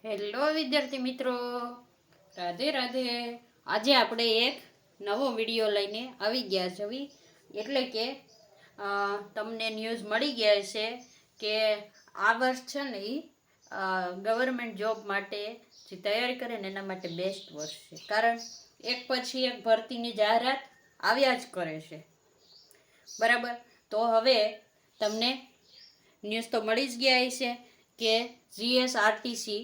Hello વિદ્યાર્થી મિત્રો, રાધે રાધે. આજે આપણે એક નવો વિડીયો લઈને આવી ગયા છીએ. એટલે કે તમને ન્યૂઝ મળી ગયા છે કે આ વર્ષ છે ને એ ગવર્મેન્ટ જોબ માટે જે તૈયારી કરે ને એના માટે બેસ્ટ વર્ષ છે. કારણ એક પછી એક ભરતીની જાહેરાત આવ્યા જ કરે છે, બરાબર. તો હવે તમને ન્યૂઝ તો મળી જ ગયા છે કે જીએસઆરટીસી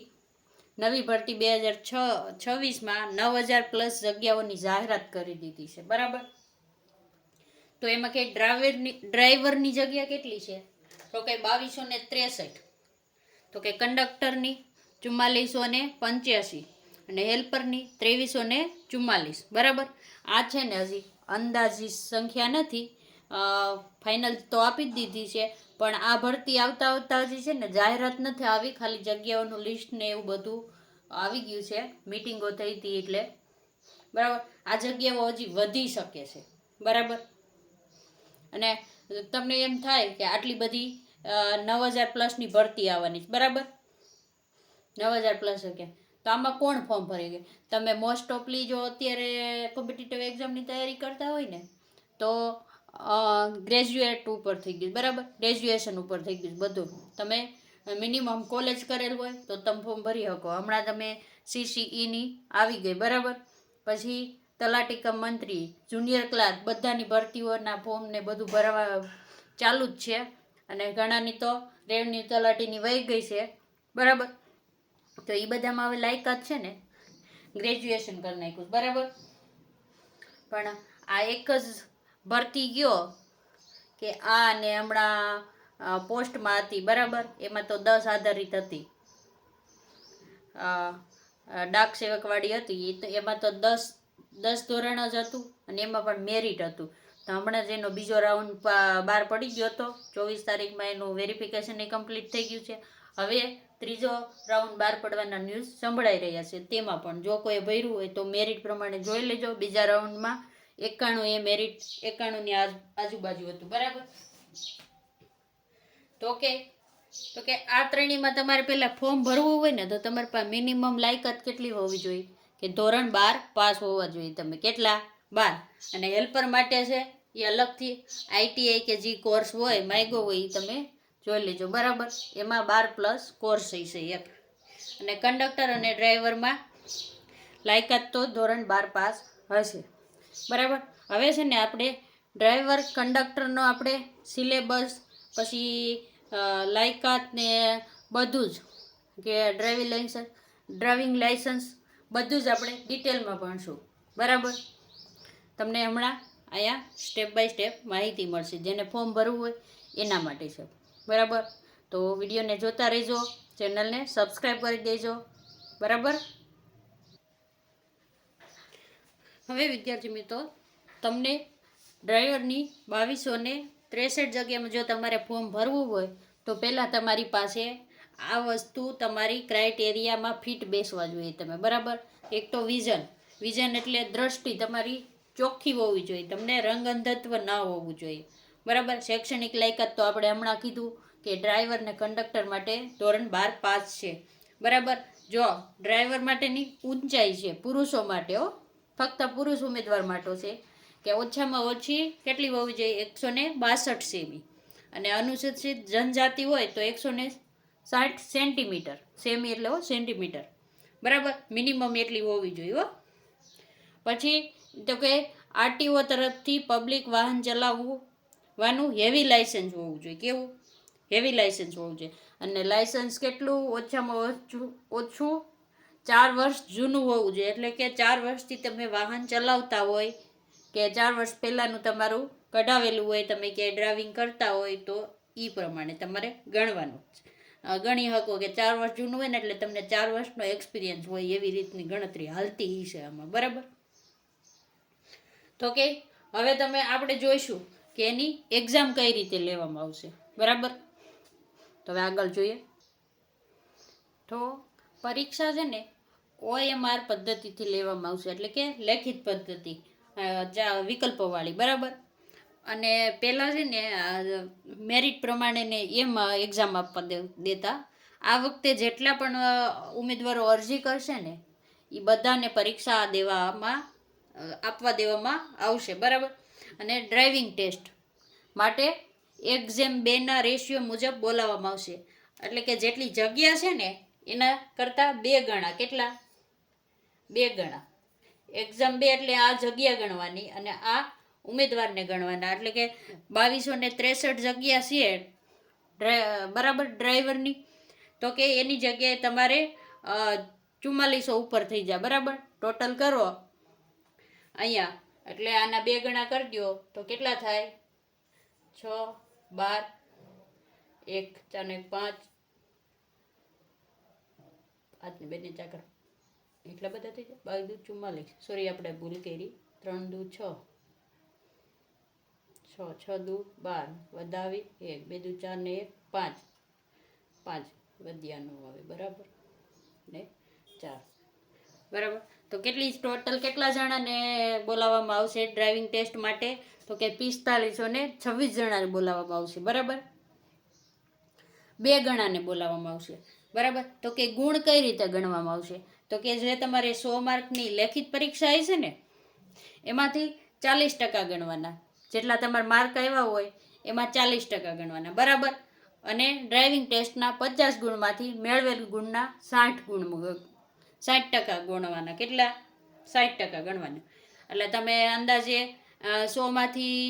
નવી ભરતી 2026માં 9,000+ જગ્યાઓની જાહેરાત કરી દીધી છે, બરાબર. તો એમાં કે ડ્રાઈવરની જગ્યા કેટલી છે? તો કે 2263. તો કે કંડક્ટરની 4485 અને હેલ્પરની 2344, બરાબર. આ છે ને હજી અંદાજી સંખ્યા નથી, ફાઇનલ તો આપી જ દીધી છે, પણ આ ભરતી આવતા હજી છે ને જાહેરાત નથી આવી, ખાલી જગ્યાઓનું લિસ્ટ ને એવું બધું આવી ગયું છે. મીટિંગો થઈ હતી એટલે, બરાબર. આ જગ્યાઓ હજી વધી શકે છે, બરાબર. અને તમને એમ થાય કે આટલી બધી 9,000+ની ભરતી આવવાની છે, બરાબર. 9,000+ જગ્યા, તો આમાં કોણ ફોર્મ ભરી ગયું? તમે મોસ્ટ ઓફલી જો અત્યારે કોમ્પિટિટિવ એક્ઝામની તૈયારી કરતા હોય ને તો ગ્રેજ્યુએટ ઉપર થઈ ગયું, બરાબર. ગ્રેજ્યુએશન ઉપર થઈ ગયું બધું. તમે મિનિમમ કોલેજ કરેલ હોય તો તમે ફોર્મ ભરી શકો. હમણાં તમે CCEની આવી ગઈ, બરાબર. પછી તલાટી કમ મંત્રી, જુનિયર ક્લાર્ક, બધાની ભરતીઓના ફોર્મ ને બધું ભરવા ચાલુ જ છે. અને ઘણાની તો રેવન્યુ તલાટીની વહી ગઈ છે, બરાબર. તો એ બધામાં હવે લાયકાત છે ને ગ્રેજ્યુએશન કરી નાખ્યું, બરાબર. પણ આ એક જ ભરતી ગયો કે આ ને હમણાં પોસ્ટમાં હતી, બરાબર. એમાં તો 10 આધારિત હતી, ડાક સેવકવાળી હતી. તો એમાં તો 10 ધોરણ જ હતું અને એમાં પણ મેરિટ હતું. તો હમણાં જ એનો બીજો રાઉન્ડ બહાર પડી ગયો હતો. 24 તારીખમાં એનું વેરિફિકેશન એ કમ્પ્લીટ થઈ ગયું છે. હવે ત્રીજો રાઉન્ડ બહાર પડવાના ન્યૂઝ સંભળાઈ રહ્યા છે. તેમાં પણ જો કોઈ ભર્યું હોય તો મેરિટ પ્રમાણે જોઈ લેજો. બીજા રાઉન્ડમાં 91 એ મેરિટ 91ની આજુબાજુ હતું, બરાબર. તો કે આ ત્રણેયમાં તમારે પહેલાં ફોર્મ ભરવું હોય ને તો તમારે પાસે મિનિમમ લાયકાત કેટલી હોવી જોઈએ? કે ધોરણ 12 પાસ હોવા જોઈએ તમે. કેટલા? 12. અને હેલ્પર માટે છે એ અલગથી ITI કે જે કોર્સ હોય માગ્યો હોય એ તમે જોઈ લેજો, બરાબર. એમાં 12+ કોર્સ હશે એક. અને કંડક્ટર અને ડ્રાઈવરમાં લાયકાત તો ધોરણ 12 પાસ હશે, બરાબર. હવે છે ને આપણે ડ્રાઈવર કંડક્ટરનો આપણે સિલેબસ, પછી લાયકાત ને બધું જ, કે ડ્રાઇવિંગ લાઇસન્સ બધું જ આપણે ડિટેલમાં ભણશું, બરાબર. તમને હમણાં અહીંયા સ્ટેપ બાય સ્ટેપ માહિતી મળશે. જેને ફોર્મ ભરવું હોય એના માટે છે, બરાબર. તો વિડીયોને જોતા રહેજો, ચેનલને સબસ્ક્રાઈબ કરી દેજો, બરાબર. હવે વિદ્યાર્થી મિત્રો, તમને ડ્રાઈવરની 2263 જગ્યામાં જો તમારે ફોર્મ ભરવું હોય તો પહેલાં તમારી પાસે આ વસ્તુ તમારી ક્રાઇટેરિયામાં ફિટ બેસવા જોઈએ તમે, બરાબર. એક તો વિઝન એટલે દ્રષ્ટિ તમારી ચોખ્ખી હોવી જોઈએ, તમને રંગઅંધત્વ ન હોવું જોઈએ, બરાબર. શૈક્ષણિક લાયકાત તો આપણે હમણાં કીધું કે ડ્રાઈવર ને કંડક્ટર માટે ધોરણ 12 પાસ છે, બરાબર. જો ડ્રાઈવર માટેની ઊંચાઈ છે પુરુષો માટે, ફક્ત પુરુષ ઉમેદવાર માટે છે કે ઓછામાં ઓછી કેટલી હોવી જોઈએ? 162 સેમી. અને અનુસૂચિત જનજાતિ હોય તો 160 સેન્ટીમીટર. સેમી એટલે સેન્ટીમીટર, બરાબર. મિનિમમ એટલી હોવી જોઈએ. પછી તો કે RTO તરફથી પબ્લિક વાહન ચલાવવાનું હેવી લાઇસન્સ હોવું જોઈએ. કેવું? હેવી લાઇસન્સ હોવું જોઈએ. અને લાઇસન્સ કેટલું? ઓછામાં ઓછું 4 વર્ષ જૂનું હોવું જોઈએ. એટલે કે 4 વર્ષથી તમે વાહન ચલાવતા હોય, કે 4 વર્ષ પહેલાંનું તમારું કઢાવેલું હોય, તમે ક્યાંય ડ્રાઇવિંગ કરતા હોય તો એ પ્રમાણે તમારે ગણવાનું. ગણી શકો કે 4 વર્ષ જૂનું હોય ને એટલે તમને 4 વર્ષનો એક્સપિરિયન્સ હોય, એવી રીતની ગણતરી હાલતી છે આમાં, બરાબર. તો કે હવે આપણે જોઈશું કે એની એક્ઝામ કઈ રીતે લેવામાં આવશે, બરાબર. તો હવે આગળ જોઈએ. તો પરીક્ષા છે ને OMR પદ્ધતિથી લેવામાં આવશે, એટલે કે લેખિત પદ્ધતિ, વિકલ્પોવાળી, બરાબર. અને પહેલાં છે ને મેરિટ પ્રમાણે ને એમ એક્ઝામ આપવા દેતા. આ વખતે જેટલા પણ ઉમેદવારો અરજી કરશે ને એ બધાને પરીક્ષા આપવા દેવામાં આવશે, બરાબર. અને ડ્રાઇવિંગ ટેસ્ટ માટે એક્ઝામ 2ના રેશિયો મુજબ બોલાવવામાં આવશે. એટલે કે જેટલી જગ્યા છે ને એના કરતાં 2 ગણા. કેટલા? 2 ગણા. એક્ઝામ 2 એટલે આ જગ્યા ગણવાની અને આ ઉમેદવારને ગણવાના. એટલે કે 2263 જગ્યા છે, બરાબર, ડ્રાઈવરની. તો કે એની જગ્યાએ તમારે 4400 ઉપર થઈ જાય, બરાબર. ટોટલ કરો અહીંયા, એટલે આના 2 ગણા કરી દો તો કેટલા થાય? 6, 12, 1, 4 ને 5, 5 ને 2 ને 4 કરો, એટલા બધા થઈ જાય. 22 દુ 44, સોરી આપણે ભૂલ કરી. 3 દુ 6, 6 દુ 12, વધાવી 1, 2 દુ 4 ને 1 5, 5 વધ્યાનું આવે, બરાબર, ને 4, બરાબર. તો ટોટલ કેટલા જણાને બોલાવવામાં આવશે ડ્રાઇવિંગ ટેસ્ટ માટે? તો કે 4526 જણાને બોલાવવામાં આવશે, બરાબર. 2 ગણાને બોલાવવામાં આવશે, બરાબર. તો કે ગુણ કઈ રીતે ગણવામાં આવશે? તો કે જે તમારે 100 માર્કની લેખિત પરીક્ષા છે ને એમાંથી 40% ગણવાના. જેટલા તમારા માર્ક આવ્યા હોય એમાં 40% ગણવાના, બરાબર. અને ડ્રાઇવિંગ ટેસ્ટના 50 ગુણમાંથી મેળવેલ ગુણના 60% ગણવાના. કેટલા? 60% ગણવાના. એટલે તમે અંદાજે 100માંથી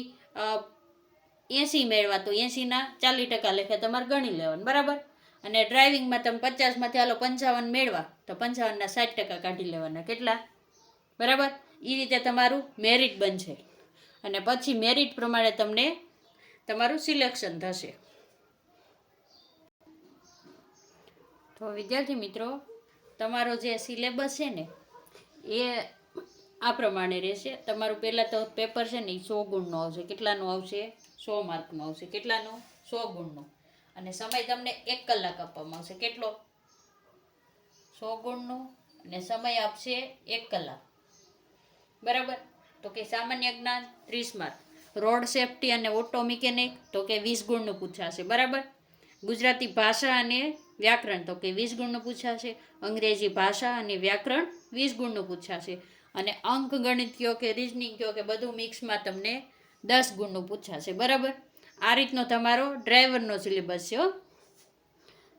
80 મેળવા તો 80ના 40% લેખે તમારે ગણી લેવાનું, બરાબર. અને ડ્રાઇવિંગમાં તમે 50માંથી 55 મેળવા તો 55ના 60% કાઢી લેવાના. કેટલા? બરાબર. એ રીતે તમારું મેરિટ બનશે અને પછી મેરિટ પ્રમાણે તમને તમારું સિલેક્શન થશે. તો વિદ્યાર્થી મિત્રો, તમારો જે સિલેબસ છે ને એ આ પ્રમાણે રહેશે. તમારું પહેલાં તો પેપર છે ને એ 100 ગુણનું આવશે. કેટલાનું આવશે? 100 માર્કનું આવશે. કેટલાનું? 100 ગુણનું. અને સમય તમને 1 કલાક આપવામાં આવશે. કેટલો? 100 ગુણનું. અને સમય આપશે 1 કલાક, બરાબર. તો કે સામાન્ય જ્ઞાન 30 માર્ક, રોડ સેફટી અને ઓટો મિકેનિક તો કે 20 ગુણનું પૂછાશે, બરાબર. ગુજરાતી ભાષા અને વ્યાકરણ તો કે 20 ગુણનું પૂછાશે. અંગ્રેજી ભાષા અને વ્યાકરણ 20 ગુણનું પૂછાશે. અને અંક ગણિત કયો કે રીઝનિંગ કયો કે બધું મિક્સમાં તમને 10 ગુણનું પૂછાશે, બરાબર. આ રીતનો તમારો ડ્રાઈવરનો સિલેબસ છે.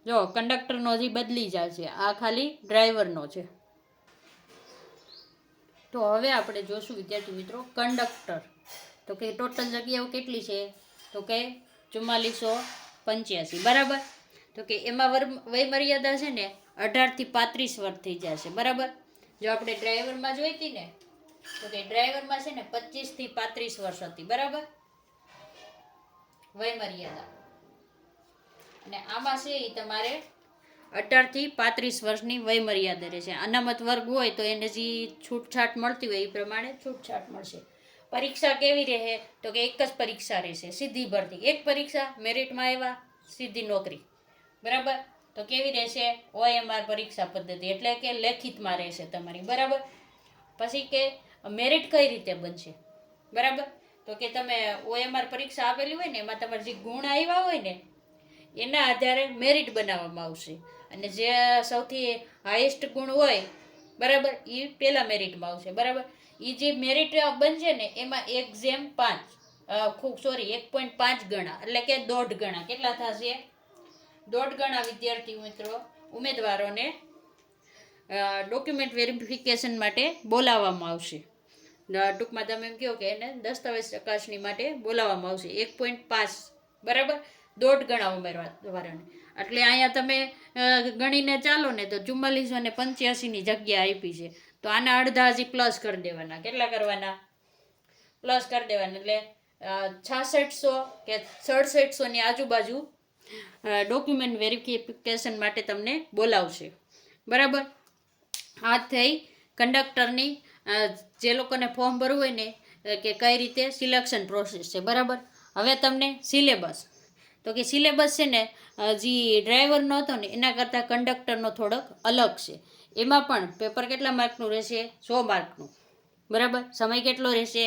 જો કંડક્ટરનો હજી બદલી જાય છે, આ ખાલી ડ્રાઈવરનો છે. તો હવે આપણે જોશું વિદ્યાર્થી મિત્રો કંડક્ટર. તો કે ટોટલ જગ્યાઓ કેટલી છે? તો કે 4485, બરાબર. તો કે એમાં વયમર્યાદા છે ને 18 થી 35 વર્ષ થઈ જશે, બરાબર. જો આપણે ડ્રાઈવરમાં જોઈ હતી ને તો કે ડ્રાઈવરમાં છે ને 25 થી 35 વર્ષ હતી, બરાબર, વયમર્યાદા. અને આમાં છે એ તમારે 18 થી 35 વર્ષની વયમર્યાદા રહેશે. અનામત વર્ગ હોય તો એને જે છૂટછાટ મળતી હોય એ પ્રમાણે છૂટછાટ મળશે. પરીક્ષા કેવી રહે? તો કે એક જ પરીક્ષા રહેશે, સીધી ભરતી. એક પરીક્ષા, મેરિટમાં આવ્યા, સીધી નોકરી, બરાબર. તો કેવી રહેશે? OMR પરીક્ષા પદ્ધતિ, એટલે કે લેખિતમાં રહેશે તમારી, બરાબર. પછી કે મેરિટ કઈ રીતે બનશે? બરાબર. તો કે તમે OMR પરીક્ષા આપેલી હોય ને એમાં તમારે જે ગુણ આવ્યા હોય ને એના આધારે મેરિટ બનાવવામાં આવશે. અને જે સૌથી હાઈએસ્ટ ગુણ હોય, બરાબર, એ પહેલા મેરિટમાં આવશે, બરાબર. એ જે મેરિટ બનશે ને એમાં એક્ઝામ 1.5 ગણા, એટલે કે 1.5 ગણા. કેટલા થશે? 1.5 ગણા વિદ્યાર્થી મિત્રો ઉમેદવારોને ડોક્યુમેન્ટ વેરિફિકેશન માટે બોલાવવામાં આવશે. ટૂંકમાં તમે એમ કહો કે એને દસ્તાવેજ ચકાસણી માટે બોલાવવામાં આવશે. 1.5, બરાબર, 1.5 ગણા ઉમેદવારોને. એટલે અહીંયા તમે ગણીને ચાલો ને તો 4485ની જગ્યા આપી છે. તો આના અડધા હજી પ્લસ કરી દેવાના. કેટલા કરવાના? પ્લસ કરી દેવાના. એટલે 6600 કે 6700ની આજુબાજુ ડોક્યુમેન્ટ વેરિફિકેશન માટે તમને બોલાવશે, બરાબર. આ થઈ કંડક્ટરની જે લોકોને ફોર્મ ભરવું હોય ને કે કઈ રીતે સિલેક્શન પ્રોસેસ છે, બરાબર. હવે તમને સિલેબસ. તો કે સિલેબસ છે ને જે ડ્રાઈવરનો હતો ને એના કરતાં કંડક્ટરનો થોડોક અલગ છે. એમાં પણ પેપર કેટલા માર્કનું રહેશે? 100 માર્કનું, બરાબર. સમય કેટલો રહેશે?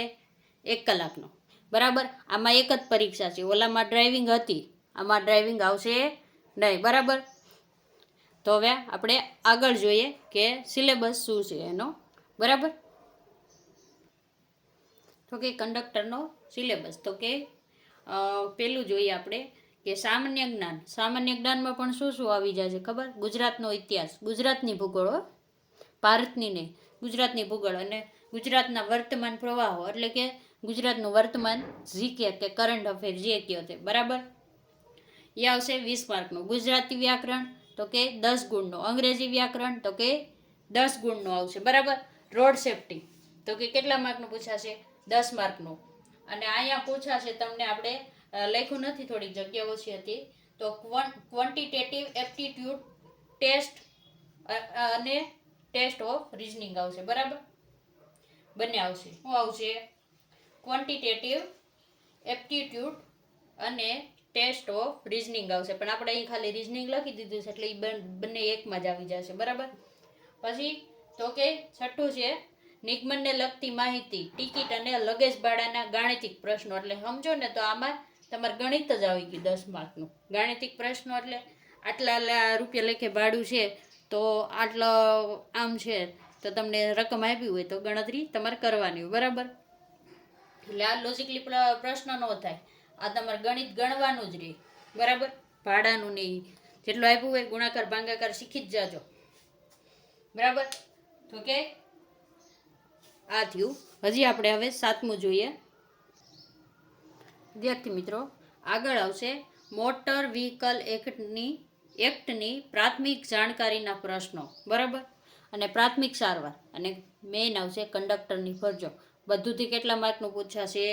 1 કલાકનો, બરાબર. આમાં એક જ પરીક્ષા છે. ઓલામાં ડ્રાઇવિંગ હતી, આમાં ડ્રાઇવિંગ આવશે નહીં, બરાબર. તો હવે આપણે આગળ જોઈએ કે સિલેબસ શું છે એનો, બરાબર. તો કે કંડક્ટરનો સિલેબસ, તો કે પેલું જોઈએ આપણે કે સામાન્ય જ્ઞાન. સામાન્ય જ્ઞાનમાં પણ શું શું આવી જાય છે ખબર? ગુજરાતનો ઇતિહાસ, ગુજરાતની ભૂગોળ, ભારતની નહીં, ગુજરાતની ભૂગોળ, અને ગુજરાતના વર્તમાન પ્રવાહો, એટલે કે ગુજરાતનું વર્તમાન જીકે કે કરંટ અફેર જે કહો તે, બરાબર. એ આવશે 20 માર્કનું. ગુજરાતી વ્યાકરણ તો કે 10 ગુણનું. અંગ્રેજી વ્યાકરણ તો કે 10 ગુણનું આવશે, બરાબર. રોડ સેફ્ટી તો કે કેટલા માર્કનું પૂછાશે? 10 માર્કનું. અને અહીંયા પૂછાશે તમને, આપણે લખ્યું નથી, થોડીક જગ્યા ઓછી હતી, તો ક્વોન્ટિટેટિવ એપ્ટિટ્યુડ ટેસ્ટ અને ટેસ્ટ ઓફ રીઝનિંગ આવશે, બરાબર. બંને આવશે. શું આવશે? ક્વોન્ટિટેટિવ એપ્ટિટ્યુડ અને ટેસ્ટ ઓફ રીઝનિંગ આવશે, પણ આપણે અહીં ખાલી રીઝનિંગ લખી દીધું છે એટલે એ બંને એકમાં જ આવી જશે, બરાબર. પછી તો કે છઠ્ઠું છે નિગમનને લગતી માહિતી, ટિકિટ અને લગેજ ભાડાના ગાણિતિક પ્રશ્નો. એટલે સમજો ને તો આમાં તમારે ગણિત જ આવી ગયું 10 માર્કનું. ગાણિતિક પ્રશ્નો એટલે આટલા રૂપિયા લેખે ભાડું છે તો આટલો આમ છે, તો તમને રકમ આપી હોય તો ગણતરી તમારે કરવાની હોય, બરાબર. એટલે આ લોજિકલી પ્રશ્ન ન થાય, આ તમારે ગણિત ગણવાનું જ રહે, બરાબર. ભાડાનું નહીં, જેટલું આપ્યું હોય ગુણાકાર ભાગાકાર શીખી જ જાજો, બરાબર. તો કે આ થયું. હજી આપણે હવે 7મું જોઈએ. વિદ્યાર્થી મિત્રો, આગળ આવશે મોટર વ્હીકલ એક્ટની પ્રાથમિક જાણકારીના પ્રશ્નો, બરાબર. અને પ્રાથમિક સારવાર, અને મેઇન આવશે કંડક્ટરની ફરજો. બધુંથી કેટલા માર્કનું પૂછાશે?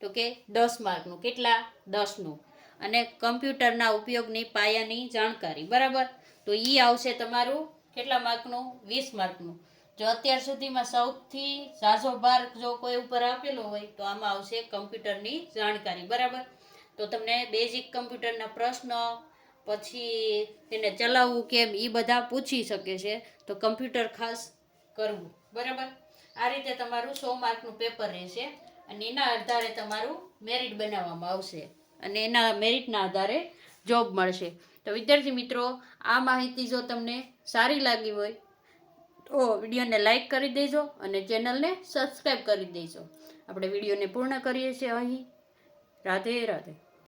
તો કે 10 માર્કનું. કેટલા? 10નું. અને કમ્પ્યુટરના ઉપયોગની પાયાની જાણકારી, બરાબર. તો એ આવશે તમારું કેટલા માર્કનું? 20 માર્કનું. જો અત્યાર સુધીમાં સૌથી ઝાઝો ભાર જો કોઈ ઉપર આપેલો હોય તો આમાં આવશે કમ્પ્યુટરની જાણકારી, બરાબર. તો તમને બેઝિક કમ્પ્યુટરના પ્રશ્ન, પછી તેને ચલાવવું કેમ, એ બધા પૂછી શકે છે, તો કમ્પ્યુટર ખાસ કરવું, બરાબર. આ રીતે તમારું 100 માર્કનું પેપર રહેશે, અને એના આધારે તમારું મેરિટ બનાવવામાં આવશે, અને એના મેરિટના આધારે જોબ મળશે. તો વિદ્યાર્થી મિત્રો, આ માહિતી જો તમને સારી લાગી હોય તો વિડીયોને લાઈક કરી દેજો અને ચેનલને સબસ્ક્રાઈબ કરી દેજો. આપણે વિડીયોને પૂર્ણ કરીએ છીએ અહીં. રાધે રાધે.